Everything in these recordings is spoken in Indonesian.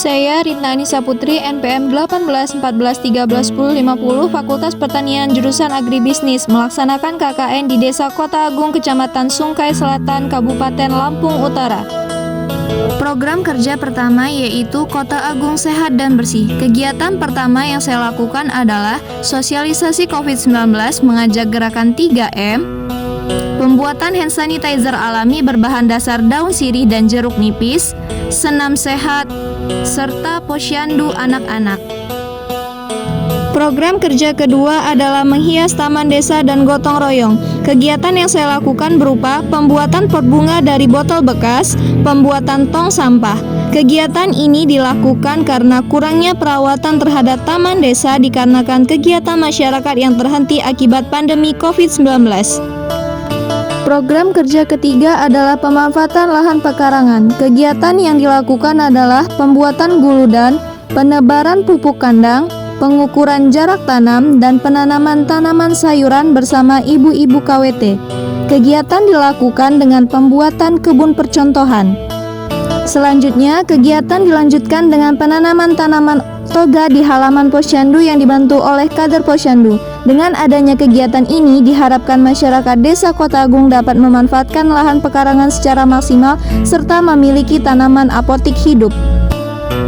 Saya Rita Anissa Putri, NPM 18 14 13 10 50, Fakultas Pertanian jurusan Agribisnis, melaksanakan KKN di Desa Kota Agung, Kecamatan Sungkai Selatan, Kabupaten Lampung Utara. Program kerja pertama yaitu Kota Agung Sehat dan Bersih. Kegiatan pertama yang saya lakukan adalah sosialisasi COVID-19, mengajak gerakan 3M, pembuatan hand sanitizer alami berbahan dasar daun sirih dan jeruk nipis, senam sehat, serta posyandu anak-anak. Program kerja kedua adalah menghias taman desa dan gotong royong. Kegiatan yang saya lakukan berupa pembuatan pot bunga dari botol bekas, pembuatan tong sampah. Kegiatan ini dilakukan karena kurangnya perawatan terhadap taman desa dikarenakan kegiatan masyarakat yang terhenti akibat pandemi COVID-19. Program kerja ketiga adalah pemanfaatan lahan pekarangan. Kegiatan yang dilakukan adalah pembuatan guludan, penebaran pupuk kandang, pengukuran jarak tanam, dan penanaman tanaman sayuran bersama ibu-ibu KWT. Kegiatan dilakukan dengan pembuatan kebun percontohan. Selanjutnya, kegiatan dilanjutkan dengan penanaman tanaman toga di halaman posyandu yang dibantu oleh kader posyandu. Dengan adanya kegiatan ini, diharapkan masyarakat Desa Kota Agung dapat memanfaatkan lahan pekarangan secara maksimal serta memiliki tanaman apotik hidup.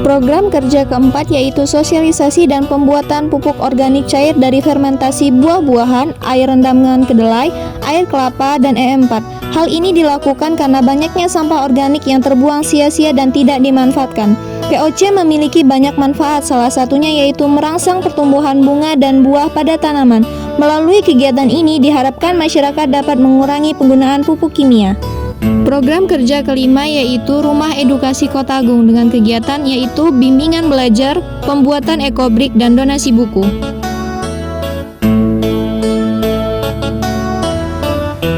Program kerja keempat yaitu sosialisasi dan pembuatan pupuk organik cair dari fermentasi buah-buahan, air rendaman kedelai, air kelapa, dan E4. Hal ini dilakukan karena banyaknya sampah organik yang terbuang sia-sia dan tidak dimanfaatkan. POC memiliki banyak manfaat, salah satunya yaitu merangsang pertumbuhan bunga dan buah pada tanaman. Melalui kegiatan ini diharapkan masyarakat dapat mengurangi penggunaan pupuk kimia. Program kerja kelima yaitu Rumah Edukasi Kota Agung dengan kegiatan yaitu bimbingan belajar, pembuatan ekobrik, dan donasi buku.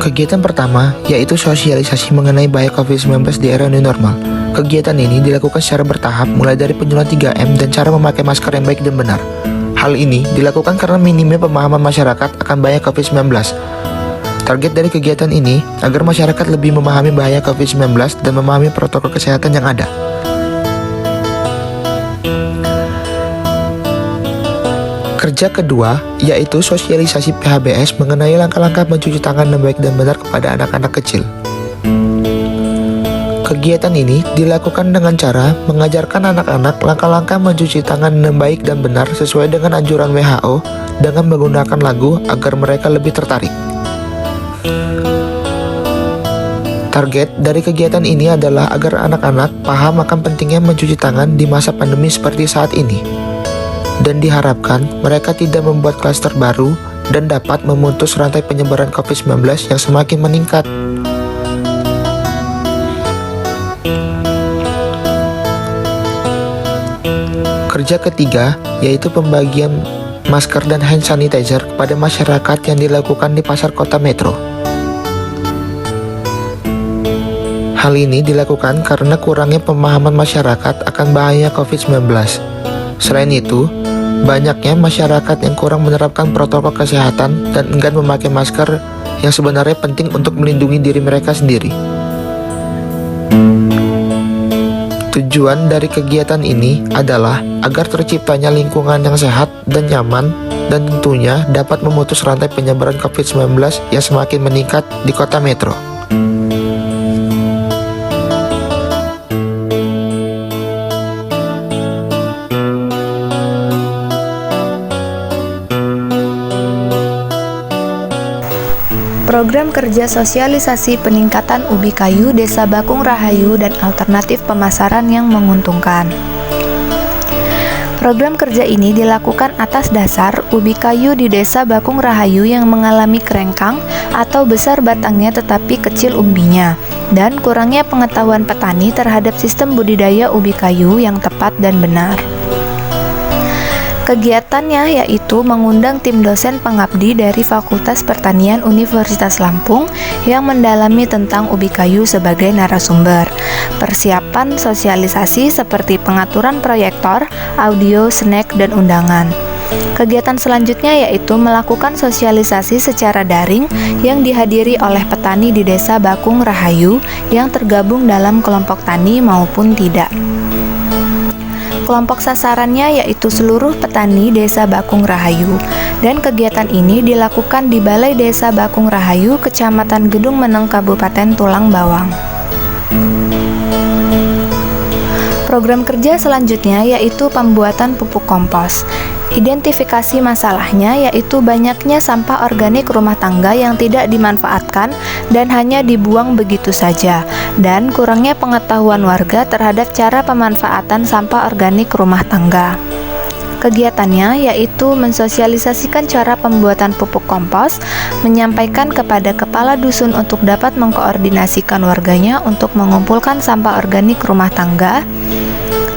Kegiatan pertama yaitu sosialisasi mengenai bahaya COVID-19 di era new normal. Kegiatan ini dilakukan secara bertahap mulai dari penyuluhan 3M dan cara memakai masker yang baik dan benar. Hal ini dilakukan karena minimnya pemahaman masyarakat akan bahaya COVID-19. Target dari kegiatan ini agar masyarakat lebih memahami bahaya COVID-19 dan memahami protokol kesehatan yang ada. Kerja kedua yaitu sosialisasi PHBS mengenai langkah-langkah mencuci tangan yang baik dan benar kepada anak-anak kecil. Kegiatan ini dilakukan dengan cara mengajarkan anak-anak langkah-langkah mencuci tangan yang baik dan benar sesuai dengan anjuran WHO dengan menggunakan lagu agar mereka lebih tertarik. Target dari kegiatan ini adalah agar anak-anak paham akan pentingnya mencuci tangan di masa pandemi seperti saat ini. Dan diharapkan mereka tidak membuat klaster baru dan dapat memutus rantai penyebaran COVID-19 yang semakin meningkat. Kerja ketiga yaitu pembagian masker dan hand sanitizer kepada masyarakat yang dilakukan di pasar kota metro. Hal ini dilakukan karena kurangnya pemahaman masyarakat akan bahaya COVID-19. Selain itu, banyaknya masyarakat yang kurang menerapkan protokol kesehatan dan enggan memakai masker yang sebenarnya penting untuk melindungi diri mereka sendiri. Tujuan dari kegiatan ini adalah agar terciptanya lingkungan yang sehat dan nyaman dan tentunya dapat memutus rantai penyebaran COVID-19 yang semakin meningkat di kota metro. Program kerja sosialisasi peningkatan ubi kayu Desa Bakung Rahayu dan alternatif pemasaran yang menguntungkan. Program kerja ini dilakukan atas dasar ubi kayu di Desa Bakung Rahayu yang mengalami kerengkang atau besar batangnya tetapi kecil umbinya, dan kurangnya pengetahuan petani terhadap sistem budidaya ubi kayu yang tepat dan benar. Kegiatannya yaitu mengundang tim dosen pengabdi dari Fakultas Pertanian Universitas Lampung yang mendalami tentang ubi kayu sebagai narasumber. Persiapan sosialisasi seperti pengaturan proyektor, audio, snack, dan undangan. Kegiatan selanjutnya yaitu melakukan sosialisasi secara daring yang dihadiri oleh petani di Desa Bakung Rahayu yang tergabung dalam kelompok tani maupun tidak. Kelompok sasarannya yaitu seluruh petani Desa Bakung Rahayu, dan kegiatan ini dilakukan di Balai Desa Bakung Rahayu, Kecamatan Gedung Meneng, Kabupaten Tulang Bawang. Program kerja selanjutnya yaitu pembuatan pupuk kompos. Identifikasi masalahnya yaitu banyaknya sampah organik rumah tangga yang tidak dimanfaatkan dan hanya dibuang begitu saja, dan kurangnya pengetahuan warga terhadap cara pemanfaatan sampah organik rumah tangga. Kegiatannya yaitu mensosialisasikan cara pembuatan pupuk kompos, menyampaikan kepada kepala dusun untuk dapat mengkoordinasikan warganya untuk mengumpulkan sampah organik rumah tangga,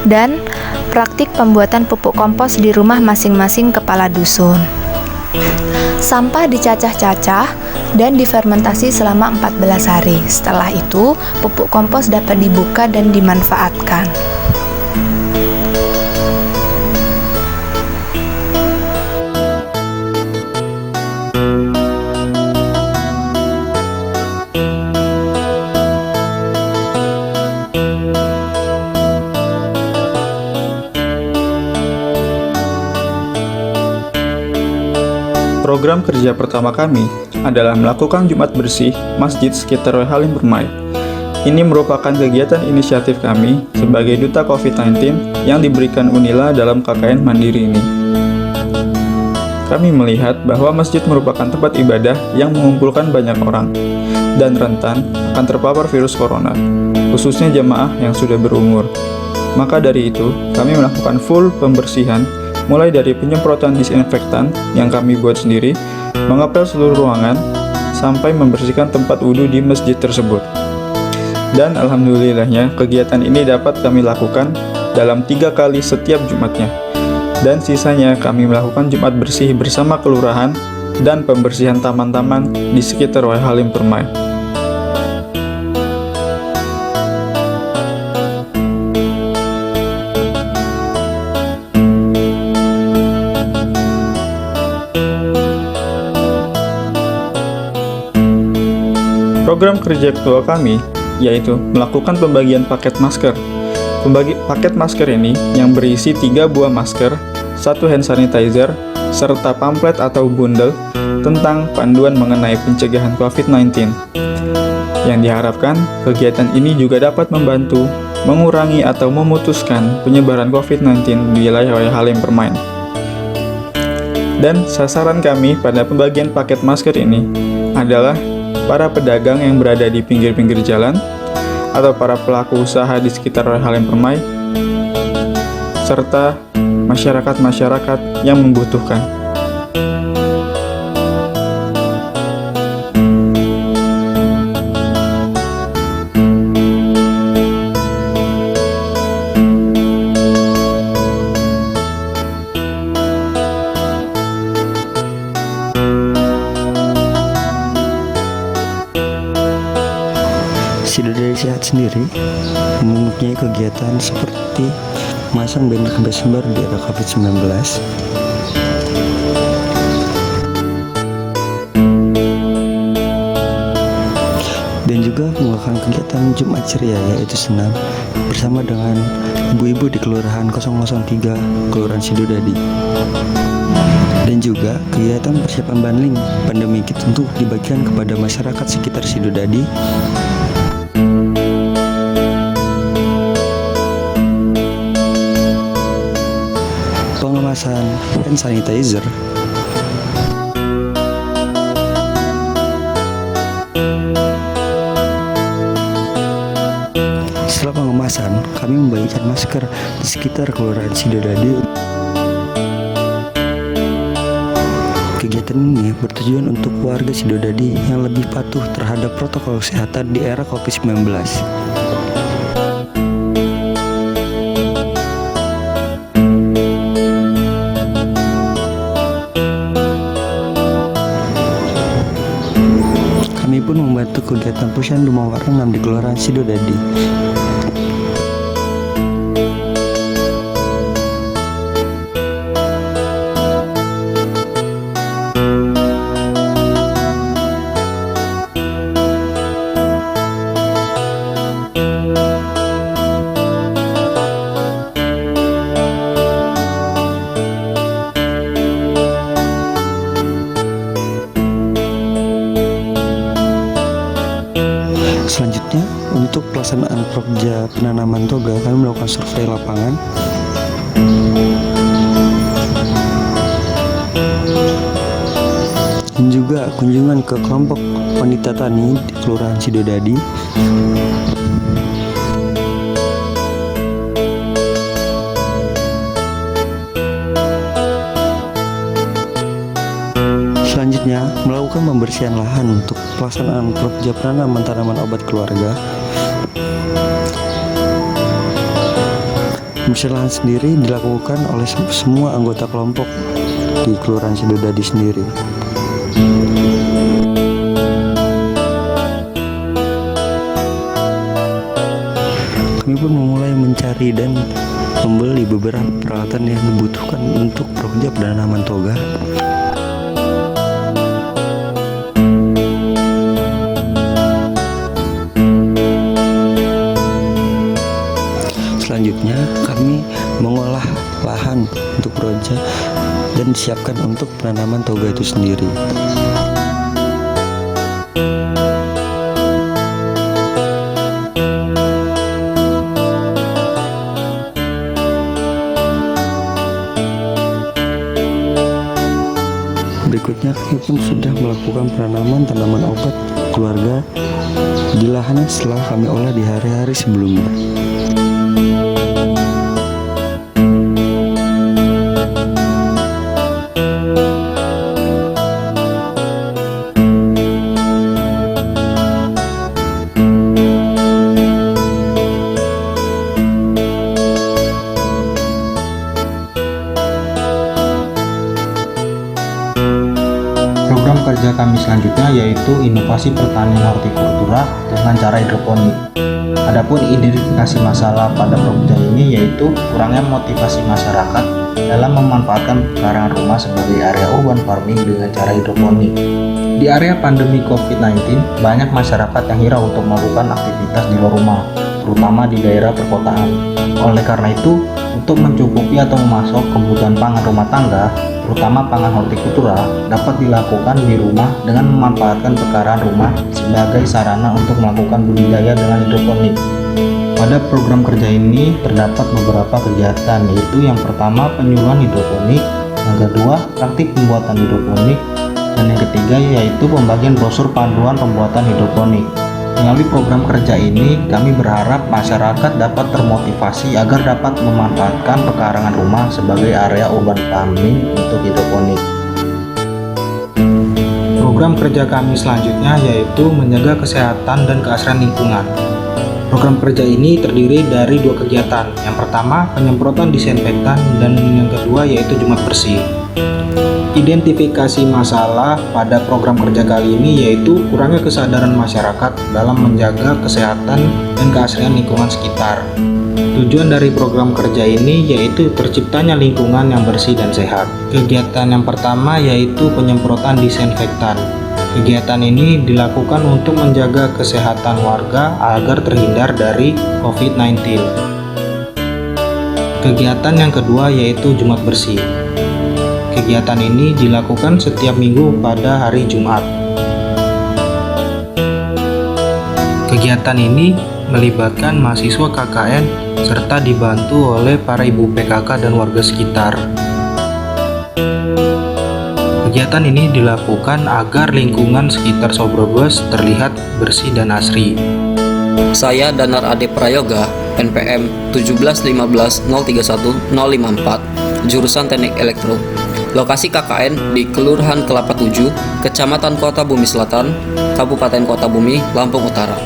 dan praktik pembuatan pupuk kompos di rumah masing-masing kepala dusun. Sampah dicacah-cacah dan difermentasi selama 14 hari. Setelah itu, pupuk kompos dapat dibuka dan dimanfaatkan. Program kerja pertama kami adalah melakukan Jumat bersih masjid sekitar Halim Permai. Ini merupakan kegiatan inisiatif kami sebagai duta COVID-19 yang diberikan Unila dalam KKN Mandiri ini. Kami melihat bahwa masjid merupakan tempat ibadah yang mengumpulkan banyak orang dan rentan akan terpapar virus corona, khususnya jamaah yang sudah berumur. Maka dari itu, kami melakukan full pembersihan mulai dari penyemprotan disinfektan yang kami buat sendiri, mengepel seluruh ruangan, sampai membersihkan tempat wudhu di masjid tersebut. Dan alhamdulillahnya, kegiatan ini dapat kami lakukan dalam 3 kali setiap Jumatnya. Dan sisanya kami melakukan Jumat bersih bersama kelurahan dan pembersihan taman-taman di sekitar Halim Permai. Program kerja kedua kami yaitu melakukan pembagian paket masker. Paket masker ini yang berisi 3 buah masker, 1 hand sanitizer, serta pamflet atau bundel tentang panduan mengenai pencegahan COVID-19. Yang diharapkan, kegiatan ini juga dapat membantu mengurangi atau memutuskan penyebaran COVID-19 di wilayah Halim Permai. Dan sasaran kami pada pembagian paket masker ini adalah para pedagang yang berada di pinggir-pinggir jalan, atau para pelaku usaha di sekitar Halim Permai, serta masyarakat-masyarakat yang membutuhkan. Sidodadi Sehat sendiri mempunyai kegiatan seperti memasang banner Desember di era COVID-19, dan juga melakukan kegiatan Jumat Ceria yaitu senam bersama dengan ibu-ibu di Kelurahan 003 Kelurahan Sidodadi. Dan juga kegiatan persiapan bundling pandemi kit untuk dibagikan kepada masyarakat sekitar Sidodadi. Pengemasan hand sanitizer, setelah pengemasan kami membagikan masker di sekitar Kelurahan Sidodadi. Kegiatan ini bertujuan untuk warga Sidodadi yang lebih patuh terhadap protokol kesehatan di era COVID-19. Kami pun membantu kegiatan Posyandu Mawar 6 di Kelurahan Sidodadi. Selanjutnya, untuk pelaksanaan prokerja penanaman toga, kami melakukan survei lapangan dan juga kunjungan ke kelompok wanita tani di Kelurahan Sidodadi. Selanjutnya, melakukan pembersihan lahan untuk pelaksanaan prokerja penanaman tanaman obat keluarga. Pembersihan lahan sendiri dilakukan oleh semua anggota kelompok di Kelurahan Sidodadi sendiri. Kami pun memulai mencari dan membeli beberapa peralatan yang dibutuhkan untuk prokerja penanaman toga. Selanjutnya, kami mengolah lahan untuk prokerja dan disiapkan untuk penanaman toga itu sendiri. Berikutnya, kami pun sudah melakukan penanaman tanaman obat keluarga di lahan setelah kami olah di hari-hari sebelumnya. Program kerja kami selanjutnya yaitu inovasi pertanian hortikultura dengan cara hidroponik. Adapun identifikasi masalah pada program ini yaitu kurangnya motivasi masyarakat dalam memanfaatkan pekarangan rumah sebagai area urban farming dengan cara hidroponik. Di area pandemi COVID-19, banyak masyarakat yang hirau untuk melakukan aktivitas di luar rumah, terutama di daerah perkotaan. Oleh karena itu, untuk mencukupi atau memasok kebutuhan pangan rumah tangga, terutama pangan hortikultura, dapat dilakukan di rumah dengan memanfaatkan pekarangan rumah sebagai sarana untuk melakukan budidaya dengan hidroponik. Pada program kerja ini terdapat beberapa kegiatan, yaitu yang pertama penyuluhan hidroponik, yang kedua praktik pembuatan hidroponik, dan yang ketiga yaitu pembagian brosur panduan pembuatan hidroponik. Melalui program kerja ini, kami berharap masyarakat dapat termotivasi agar dapat memanfaatkan pekarangan rumah sebagai area urban farming untuk hidroponik. Program kerja kami selanjutnya yaitu menjaga kesehatan dan keasrian lingkungan. Program kerja ini terdiri dari dua kegiatan. Yang pertama, penyemprotan disinfektan, dan yang kedua yaitu Jumat Bersih. Identifikasi masalah pada program kerja kali ini yaitu kurangnya kesadaran masyarakat dalam menjaga kesehatan dan keasrian lingkungan sekitar. Tujuan dari program kerja ini yaitu terciptanya lingkungan yang bersih dan sehat. Kegiatan yang pertama yaitu penyemprotan disinfektan. Kegiatan ini dilakukan untuk menjaga kesehatan warga agar terhindar dari COVID-19. Kegiatan yang kedua yaitu Jumat Bersih. Kegiatan ini dilakukan setiap minggu pada hari Jumat. Kegiatan ini melibatkan mahasiswa KKN serta dibantu oleh para ibu PKK dan warga sekitar. Kegiatan ini dilakukan agar lingkungan sekitar Sobrebes terlihat bersih dan asri. Saya Danar Ade Prayoga, NPM 1715031-054, jurusan Teknik Elektro. Lokasi KKN di Kelurahan Kelapa 7, Kecamatan Kota Bumi Selatan, Kabupaten Kota Bumi, Lampung Utara.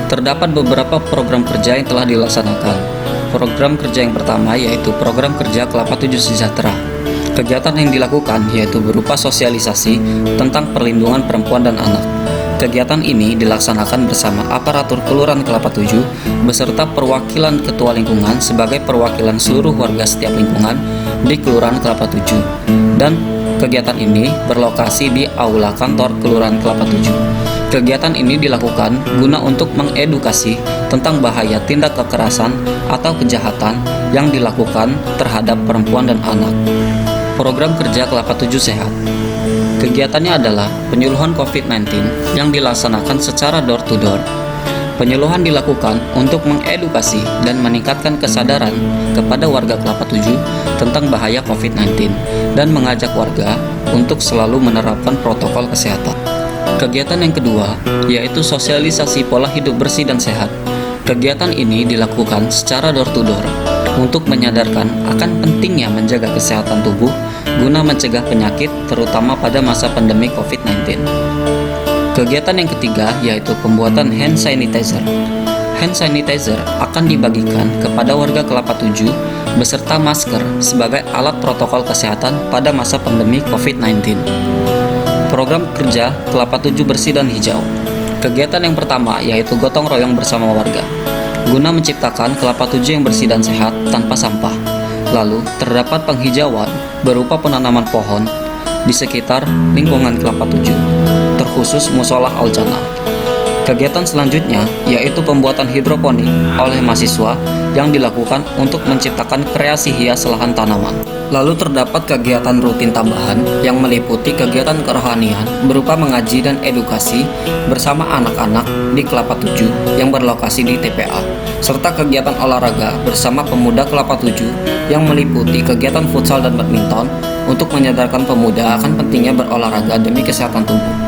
Terdapat beberapa program kerja yang telah dilaksanakan. Program kerja yang pertama yaitu program kerja Kelapa 7 Sejahtera. Kegiatan yang dilakukan yaitu berupa sosialisasi tentang perlindungan perempuan dan anak. Kegiatan ini dilaksanakan bersama aparatur Kelurahan Kelapa 7 beserta perwakilan ketua lingkungan sebagai perwakilan seluruh warga setiap lingkungan di Kelurahan Kelapa 7. Dan kegiatan ini berlokasi di aula kantor Kelurahan Kelapa 7. Kegiatan ini dilakukan guna untuk mengedukasi tentang bahaya tindak kekerasan atau kejahatan yang dilakukan terhadap perempuan dan anak. Program kerja Kelapa 7 Sehat. Kegiatannya adalah penyuluhan COVID-19 yang dilaksanakan secara door to door. Penyuluhan dilakukan untuk mengedukasi dan meningkatkan kesadaran kepada warga Kelapa 7 tentang bahaya COVID-19 dan mengajak warga untuk selalu menerapkan protokol kesehatan. Kegiatan yang kedua yaitu sosialisasi pola hidup bersih dan sehat. Kegiatan ini dilakukan secara door-to-door untuk menyadarkan akan pentingnya menjaga kesehatan tubuh guna mencegah penyakit terutama pada masa pandemi COVID-19. Kegiatan yang ketiga yaitu pembuatan hand sanitizer. Hand sanitizer akan dibagikan kepada warga Kelapa 7 beserta masker sebagai alat protokol kesehatan pada masa pandemi COVID-19. Program kerja Kelapa 7 bersih dan hijau. Kegiatan yang pertama yaitu gotong royong bersama warga guna menciptakan Kelapa 7 yang bersih dan sehat tanpa sampah. Lalu terdapat penghijauan berupa penanaman pohon di sekitar lingkungan Kelapa 7, terkhusus Musolah Al-Jannah. Kegiatan selanjutnya yaitu pembuatan hidroponik oleh mahasiswa yang dilakukan untuk menciptakan kreasi hias lahan tanaman. Lalu terdapat kegiatan rutin tambahan yang meliputi kegiatan kerohanian berupa mengaji dan edukasi bersama anak-anak di Kelapa 7 yang berlokasi di TPA, serta kegiatan olahraga bersama pemuda Kelapa 7 yang meliputi kegiatan futsal dan badminton untuk menyadarkan pemuda akan pentingnya berolahraga demi kesehatan tubuh.